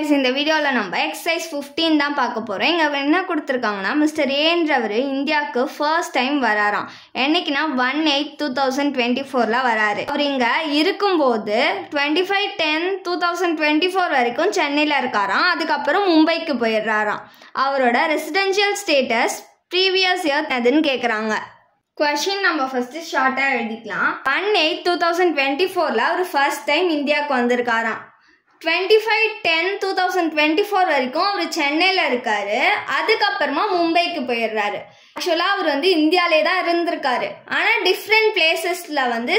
guys, இந்த வீடியோல நம்ம எக்ஸசைஸ் 15 தான் பார்க்க போறோம். இங்க என்ன கொடுத்திருக்காங்கன்னா மிஸ்டர் ஏன்றவர் இந்தியாவுக்கு ஃபர்ஸ்ட் டைம் வராராம். என்னைக்குனா 1/8/2024ல வராரு. அவர் இங்க இருக்கும்போது 25/10/2024 வரைக்கும் சென்னையில இருக்காராம். அதுக்கப்புறம் மும்பைக்கு போயிடுறாராம். அவரோட ரெசிடென்ஷியல் ஸ்டேட்டஸ் ப்ரீவியஸ் இயர் எதுன்னு கேட்குறாங்க. கொஸ்டின் நம்ம ஃபர்ஸ்ட் ஷார்ட்டா எழுதிக்கலாம். 1/8/2024ல அவர் ஃபர்ஸ்ட் டைம் இந்தியாவுக்கு வந்திருக்காராம். 25/10/2024 வரைக்கும் அவர் சென்னையில் இருக்காரு. அதுக்கப்புறமா மும்பைக்கு போயிடுறாரு. ஆக்சுவலாக அவர் இந்தியாவிலே தான் இருந்திருக்காரு. ஆனால் டிஃப்ரெண்ட் பிளேசஸ்ல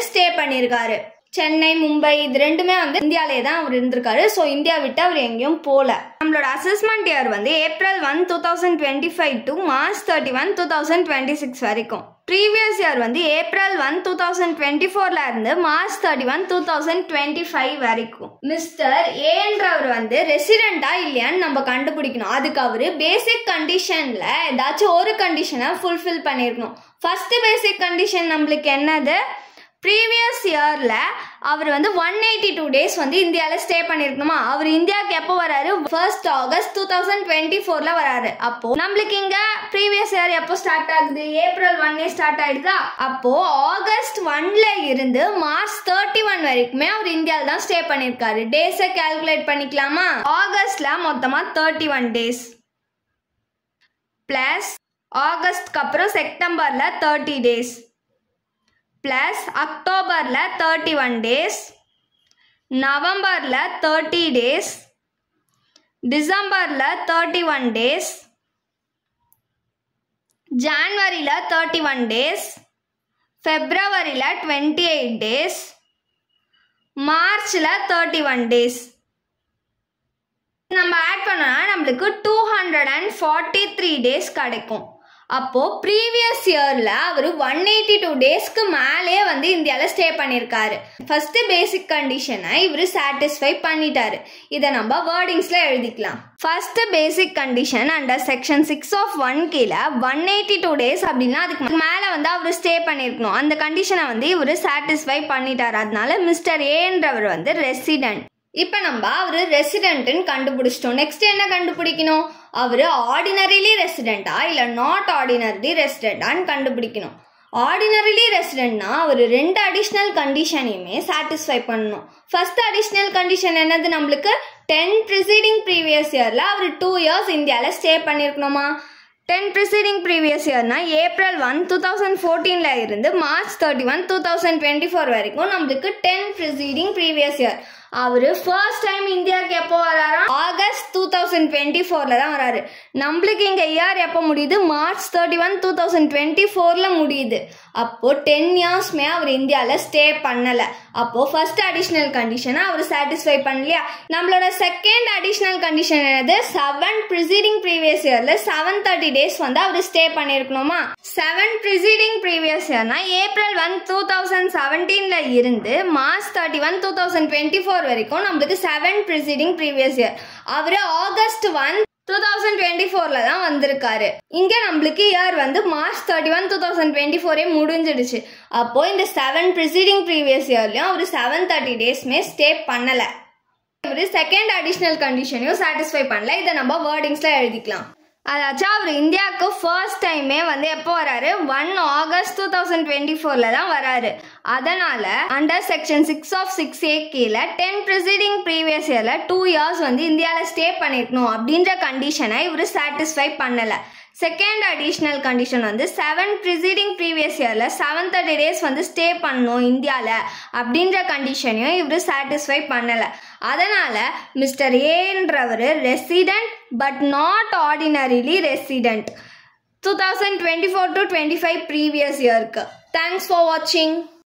ஸ்டே பண்ணியிருக்காரு. சென்னை, மும்பை இது ரெண்டுமே இந்தியாவிலே தான் அவர் இருந்திருக்காரு. ஸோ இந்தியா விட்டு அவர் எங்கேயும் போகல. நம்மளோட assessment year April 1, 2025 to March 31, 2026 வரைக்கும். ப்ரீவியஸ் இயர் April 1, 2024ல இருந்து March 31, 2025 வரைக்கும். மிஸ்டர் ஏன்றவர் ரெசிடென்டா இல்லையான்னு நம்ம கண்டுபிடிக்கணும். அதுக்கு அவர் பேசிக் கண்டிஷன்ல ஏதாச்சும் ஒரு கண்டிஷனை ஃபுல்ஃபில் பண்ணியிருக்கணும். ஃபர்ஸ்ட் பேசிக் கண்டிஷன் நம்மளுக்கு என்னது? ப்ரீவியஸ் இயர்ல அவர் 182 டேஸ் இந்தியாவில் ஸ்டே பண்ணிருக்கணுமா? அவர் இந்தியாவுக்கு எப்போ வராரு? 1 August 2024ல வராரு. அப்போ நம்மளுக்கு இங்க ப்ரீவியஸ் இயர் எப்போ ஸ்டார்ட் ஆகுது? April 1 ஸ்டார்ட் ஆயிடுதா? அப்போ August 1ல இருந்து March 31 வரைக்குமே அவர் இந்தியாவில் தான் ஸ்டே பண்ணிருக்காரு. டேஸை கால்குலேட் பண்ணிக்கலாமா? ஆகஸ்ட்ல மொத்தமா 31 டேஸ் பிளஸ் ஆகஸ்ட்க்கு அப்புறம் செப்டம்பர்ல 30 டேஸ் பிளஸ் அக்டோபர்ல 31 டேஸ், நவம்பர்ல 30 டேஸ், டிசம்பர்ல 31 டேஸ், ஜான்வரியில 31 டேஸ், பிப்ரவரியில 28 டேஸ், மார்ச்ல 31 டேஸ். நம்ம ஆட் பண்ணோம்னா நம்மளுக்கு 243 டேஸ் கிடைக்கும். அப்போ ப்ரீவியஸ் இயர்ல அவர் 182 டேஸ்க்கு மேலே இந்தியாவில் ஸ்டே பண்ணியிருக்காரு. ஃபர்ஸ்ட் பேசிக் கண்டிஷனை இவர் சாட்டிஸ்ஃபை பண்ணிட்டாரு. இதை நம்ம வேர்டிங்ஸ்ல எழுதிக்கலாம். First basic condition under section 6 of 1 கீழே 182 டேஸ் அப்படின்னா அதுக்கு மேலே அவர் ஸ்டே பண்ணியிருக்கணும். அந்த கண்டிஷனை இவர் சாட்டிஸ்ஃபை பண்ணிட்டாரு. அதனால மிஸ்டர் ஏன்றவர் ரெசிடென்ட். இப்போ நம்ம அவர் ரெசிடென்ட்னு கண்டுபிடிச்சிட்டோம். நெக்ஸ்ட் என்ன கண்டுபிடிக்கணும்? அவர் ஆர்டினரிலி ரெசிடென்ட்டா இல்லை நாட் ஆர்டினரி ரெசிடென்ட்டான்னு கண்டுபிடிக்கணும். ஆர்டினரிலி ரெசிடென்ட்னா அவர் 2 அடிஷ்னல் கண்டிஷனையுமே சாட்டிஸ்ஃபை பண்ணணும். ஃபர்ஸ்ட் அடிஷ்னல் கண்டிஷன் என்னது? நம்மளுக்கு 10 ப்ரிசீடிங் ப்ரீவியஸ் இயர்ல அவர் 2 இயர்ஸ் இந்தியாவில் ஸ்டே பண்ணியிருக்கணுமா? 10 ப்ரிசீடிங் ப்ரீவியஸ் இயர்னா April 1, 2014ல இருந்து March 31, 2024 வரைக்கும் நம்மளுக்கு 10 ப்ரிசீடிங் ப்ரீவியஸ் இயர். அவரு ஃபர்ஸ்ட் டைம் இந்தியாவுக்கு எப்போ வராரா? ஆகஸ்ட் 2024ல தான் வராரு. நம்மளுக்கு இங்க இயர் எப்போ முடியுது? March 31, 2024ல முடியுது. அப்போ 10 இயர்ஸ்மே அவர் இந்தியாவில் ஸ்டே பண்ணல. அப்போ ஃபர்ஸ்ட் அடிஷ்னல் கண்டிஷனை அவர் சாட்டிஸ்ஃபை பண்ணலையா? நம்மளோட செகண்ட் அடிஷ்னல் கண்டிஷன் என்னது? 7 ப்ரிசீடிங் ப்ரீவியஸ் இயர்ல 730 டேஸ் அவர் ஸ்டே பண்ணிருக்கணுமா? 7 ப்ரிசீடிங் ப்ரீவியஸ் இயர்னா April 1, 2017ல இருந்து March 31, 2024 வரைக்கும் நம்மளுக்கு 7 ப்ரிசீடிங் ப்ரீவியஸ் இயர். அவரு August 1, 2024ல தான் வந்திருக்காரு. இங்க நம்மளுக்கு இயர் March 31, 2024 முடிஞ்சிடுச்சு. அப்போ இந்த 7 ப்ரிசீடிங் ப்ரீவியஸ் இயர்லயும் அவரு 730 டேஸ்மே ஸ்டே பண்ணல. இவரு செகண்ட் அடிஷ்னல் கண்டிஷனையும் சாட்டிஸ்ஃபை பண்ணல. இதை நம்ம வேர்டிங்ஸ்ல எழுதிக்கலாம். அதாச்சும் அவர் இந்தியாவுக்கு ஃபர்ஸ்ட் டைமே எப்போ வராரு? 1 August 2024ல தான் வராரு. அதனால அண்டர் செக்ஷன் 6 of 6A கீழே 10 ப்ரிசீடிங் ப்ரீவியஸ் இயர்ல 2 இயர்ஸ் இந்தியாவில் ஸ்டே பண்ணிருக்கணும் அப்படின்ற கண்டிஷனை இவர் சாட்டிஸ்ஃபை பண்ணல. Second additional condition 7 preceding previous இயர்ல 730 டேஸ் ஸ்டே பண்ணணும் இந்தியாவில் அப்படின்ற கண்டிஷனையும் இவர் சாட்டிஸ்ஃபை பண்ணல. அதனால மிஸ்டர் ஏன்றவர் resident but not ordinarily resident 2024 to 25 previous இயருக்கு. தேங்க்ஸ் ஃபார் வாட்சிங்.